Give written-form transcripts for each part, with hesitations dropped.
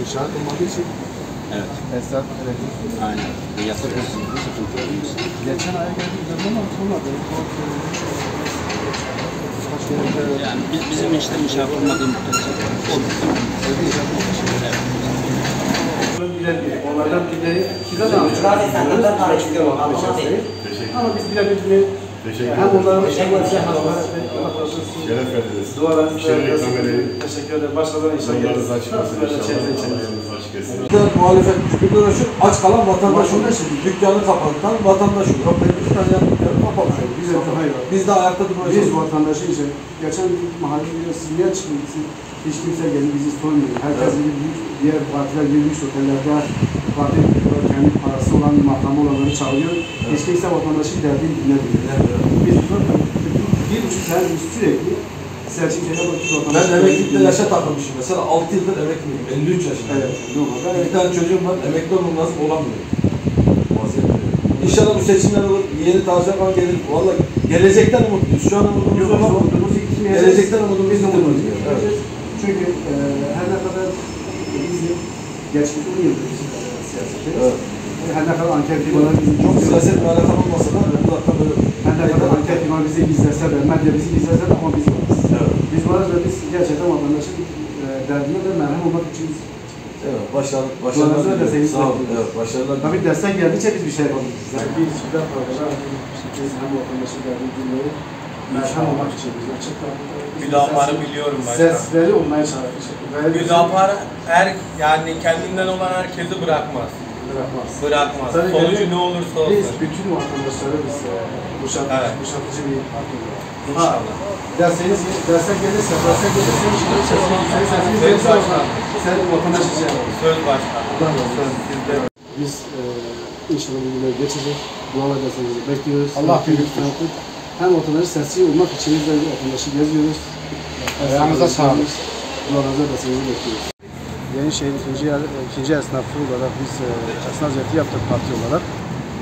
İnşaat olmadığı için esnaf Aynen. Yatak sıkıntılarımız. geçen aya geldiği zaman olmadı. Yani bizim işte inşaat olmadığı müddetçe onlardan birileri kira da alıyoruz. Ama biz birebir hem onların işlemesi hem onlara şeref verdiniz. dualarınızı teşekkür ederim. Başkalarına inşallah Yollarınız açık olsun. inşallah. Açık etsin. Muhalefet küçükler şu aç kalan vatandaş onun için dükkanı kapatan vatandaş olur. Kapatın iki tane yan dükkanı kapamış olur. Biz de ayakta durmayız. Biz vatandaşı için geçen mahalle biliyorsunuz niye çıkmışsın? Hiç kimse gelip bizi sormuyor. Herkes gibi diğer partiler gibi lüks otellerde parti kendi parası olan makamı olanları çağırıyor. Hiç kimse vatandaşın derdini dinlemiyor. Biz bir buçuk sene sürekli seçim şeyine bakıyoruz. Ben emeklilikte yaşa takılmışım. Mesela 6 yıldır emekliyim. 53 yaşındayım. Evet. Bir tane çocuğum var. Emekli olmam lazım. Olamıyor. İnşallah bu seçimler olur. Yeni taze kan gelir. Vallahi gelecekten umutluyuz. Şu an umudumuz yok ama gelecekten umudumuz yok. Evet. Çünkü her ne kadar bizim geçmiş 10 yıldır siyasette. Evet. Her ne kadar anket firmaları bizi Çok siyasetle alakalı olmasa da uzaktan böyle her ne kadar anket firmaları bizi izlese de, medya bizi izlese de ama biz varız. evet. Biz varız ve biz gerçekten vatandaşın derdine de merhem olmak için Evet, başarılar diliyorum. Sağ olun. Evet, başarılar diliyorum. tabii destek geldikçe biz bir şey yapabiliriz. Yani bir süper program, biz hem vatandaşın derdini dinleyelim, merhem olmak için biz açık Hüdapar'ı biliyorum başkan. sesleri olmaya çalışıyoruz. Hüdapar yani kendinden olan herkesi bırakmaz. Bırakmaz. Sonucu ne olursa olsun. Biz bütün vatandaşları biz kuşatıcı bir parti olarak. İnşallah. Dersek gelirse sen vatandaş için yapalım. Söz başkan. Biz inşallah bu günler geçecek. Dualar dersenizi bekliyoruz. Allah büyük. Hem vatandaşı sesçi olmak için biz de vatandaşı geziyoruz. Ayağınıza sağlık. Dualarınıza dersenizi bekliyoruz. Yenişehir ikinci esnafı olarak biz esnaf ziyareti yaptık parti olarak.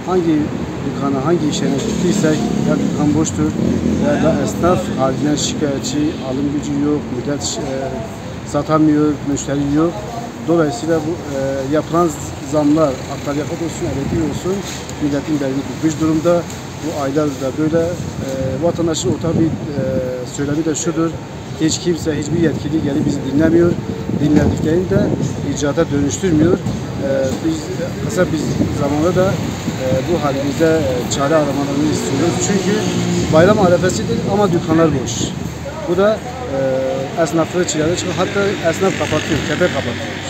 Hangi dükkana, hangi iş yerine gittiysek ya dükkan boştur ya da esnaf halinden şikayetçi, alım gücü yok, millet satamıyor, müşteri yok. Dolayısıyla bu yapılan zamlar, akaryakıt olsun, elektrik olsun, milletin belini tutmuş durumda. Bu aylardır da böyle vatandaşın ortak bir söylemi de şudur. Hiç kimse, hiçbir yetkili gelip bizi dinlemiyor. Dinlediklerini de icraata dönüştürmüyor. Biz kısa bir zamanda da bu halimize çare aramalarını istiyoruz. Çünkü bayram arefesidir ama dükkanlar boş. Bu da esnafları çilede çıkıyor. Hatta esnaf kapatıyor, tepe kapatıyor.